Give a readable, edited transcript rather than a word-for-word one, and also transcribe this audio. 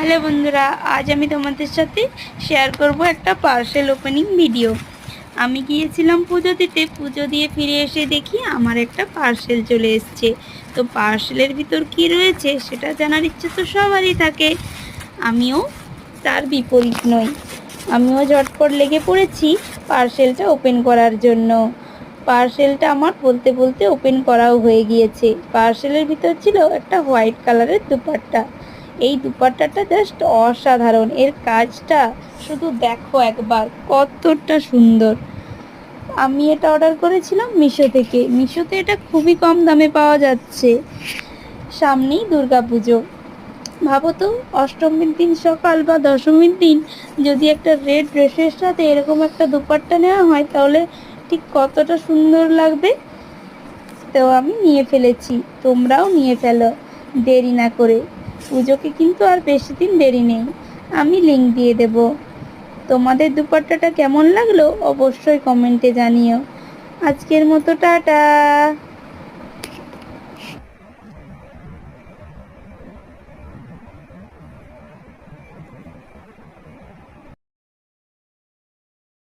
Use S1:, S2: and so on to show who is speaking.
S1: Hello বন্ধুরা, আজ আমি তোমাদের সাথে শেয়ার করব একটা পার্সেল ওপেনিং ভিডিও। আমি গিয়েছিলাম পুজো দিতে, পুজো দিয়ে ফিরে এসে দেখি আমার একটা পার্সেল চলে এসছে। তো পার্সেলের ভিতর কি রয়েছে সেটা জানার ইচ্ছে তো সবারই থাকে, আমিও তার বিপরীত নই। আমিও ঝটপট লেগে পড়েছি পার্সেলটা ওপেন করার জন্য। পার্সেলটা আমার বলতে বলতে ওপেন করাও হয়ে গিয়েছে। পার্সেলের ভিতর ছিল একটা হোয়াইট কালারের দুপাট্টা। এই দুপাট্টাটা জাস্ট অসাধারণ, এর কাজটা শুধু দেখো একবার, কতটা সুন্দর। আমি এটা অর্ডার করেছিলাম মিশো থেকে। মিশোতে এটা খুবই কম দামে পাওয়া যাচ্ছে। সামনেই দুর্গাপুজো, ভাবো তো, অষ্টমীর দিন সকাল বা দশমীর দিন যদি একটা রেড ড্রেসের সাথে এরকম একটা দুপাট্টা নেওয়া হয় তাহলে ঠিক কতটা সুন্দর লাগবে। তো আমি নিয়ে ফেলেছি, তোমরাও নিয়ে ফেলো দেরি না করে। পুজোকে কিন্তু আর বেশি দিন দেরি নেই, আমি লিংক দিয়ে দেব। তোমাদের দুপাট্টাটা কেমন লাগলো অবশ্যই কমেন্টে জানিও। আজকের মতো টাটা।